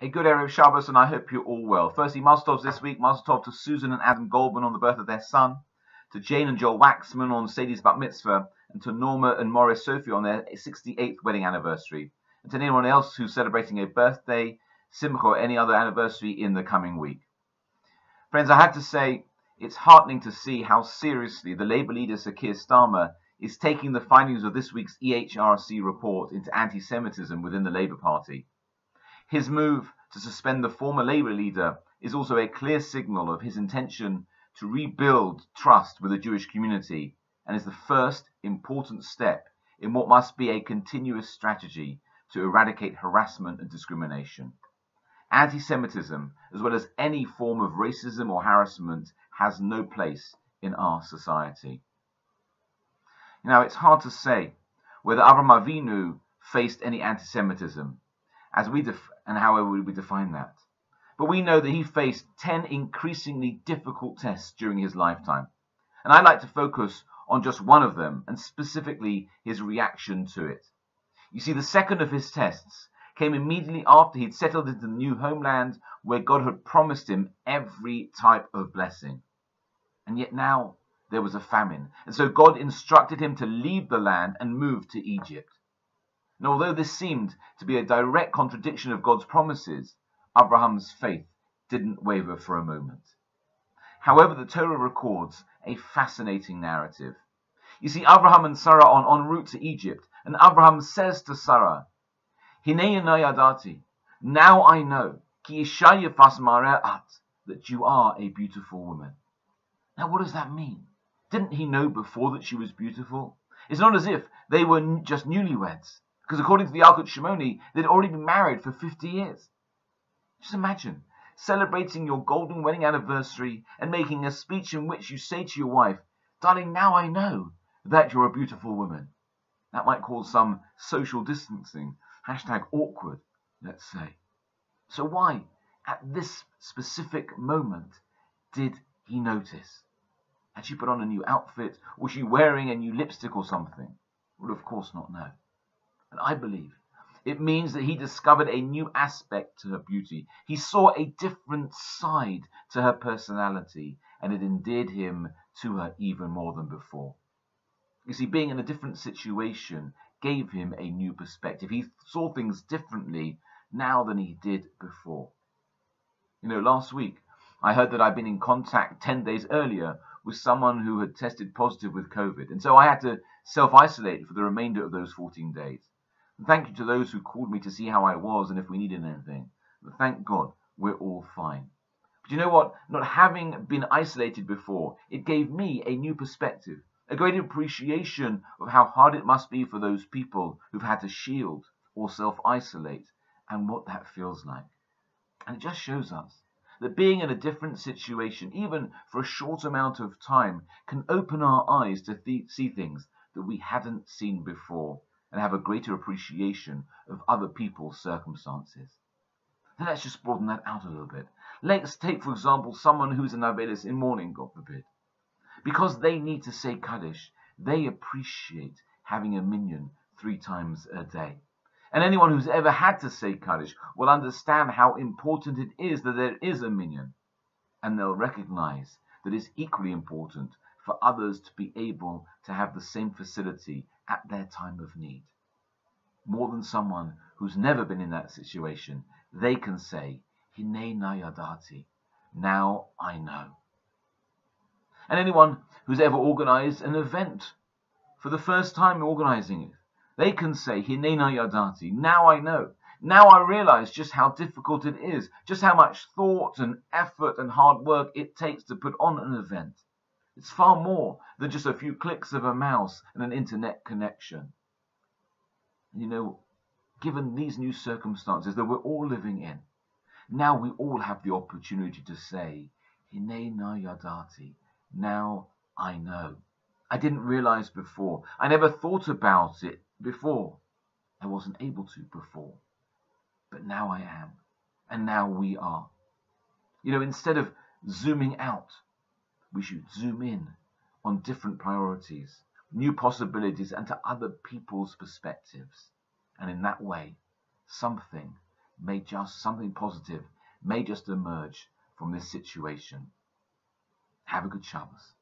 A good Erev Shabbos, and I hope you're all well. Firstly, Mazel Tov this week. Mazel Tov to Susan and Adam Goldman on the birth of their son, to Jane and Joel Waxman on Sadie's Bat Mitzvah, and to Norma and Morris Sophie on their 68th wedding anniversary, and to anyone else who's celebrating a birthday, simcha, or any other anniversary in the coming week. Friends, I have to say, it's heartening to see how seriously the Labour leader Sir Keir Starmer is taking the findings of this week's EHRC report into anti-Semitism within the Labour Party. His move to suspend the former Labour leader is also a clear signal of his intention to rebuild trust with the Jewish community, and is the first important step in what must be a continuous strategy to eradicate harassment and discrimination. Anti-Semitism, as well as any form of racism or harassment, has no place in our society. Now, it's hard to say whether Avraham Avinu faced any anti-Semitism, and however we define that. But we know that he faced 10 increasingly difficult tests during his lifetime. And I'd like to focus on just one of them, and specifically his reaction to it. You see, the second of his tests came immediately after he'd settled into the new homeland where God had promised him every type of blessing. And yet now there was a famine. And so God instructed him to leave the land and move to Egypt. And although this seemed to be a direct contradiction of God's promises, Abraham's faith didn't waver for a moment. However, the Torah records a fascinating narrative. You see, Avraham and Sarah are en route to Egypt, and Abraham says to Sarah, "Hinei yadati, now I know, ki isha yefas mar'at, that you are a beautiful woman." Now, what does that mean? Didn't he know before that she was beautiful? It's not as if they were just newlyweds, because according to the Yalkut Shimoni, they'd already been married for 50 years. Just imagine celebrating your golden wedding anniversary and making a speech in which you say to your wife, "Darling, now I know that you're a beautiful woman." That might cause some social distancing, #awkward, let's say. So why, at this specific moment, did he notice? Had she put on a new outfit? Was she wearing a new lipstick or something? Well, of course not, no. And I believe it means that he discovered a new aspect to her beauty. He saw a different side to her personality, and it endeared him to her even more than before. You see, being in a different situation gave him a new perspective. He saw things differently now than he did before. You know, last week, I heard that I'd been in contact 10 days earlier with someone who had tested positive with COVID, and so I had to self-isolate for the remainder of those 14 days. And thank you to those who called me to see how I was and if we needed anything. But thank God, we're all fine. But you know what? Not having been isolated before, it gave me a new perspective, a great appreciation of how hard it must be for those people who've had to shield or self-isolate, and what that feels like. And it just shows us that being in a different situation, even for a short amount of time, can open our eyes to see things that we hadn't seen before, and have a greater appreciation of other people's circumstances. Then let's just broaden that out a little bit. Let's take, for example, someone who's an Avelis in mourning, God forbid. Because they need to say Kaddish, they appreciate having a minyan 3 times a day. And anyone who's ever had to say Kaddish will understand how important it is that there is a minyan. And they'll recognize that it's equally important for others to be able to have the same facility at their time of need. More than someone who's never been in that situation, they can say, "Hinei yadati, now I know." And anyone who's ever organized an event for the first time organizing it, they can say, "Hinei yadati, now I know. Now I realize just how difficult it is, just how much thought and effort and hard work it takes to put on an event. It's far more than just a few clicks of a mouse and an internet connection." You know, given these new circumstances that we're all living in, now we all have the opportunity to say, "Hinei yadati, now I know. I didn't realize before. I never thought about it before. I wasn't able to before. But now I am. And now we are." You know, instead of zooming out, we should zoom in on different priorities, new possibilities, and to other people's perspectives. And in that way, something may just something positive may just emerge from this situation. Have a good Shabbos.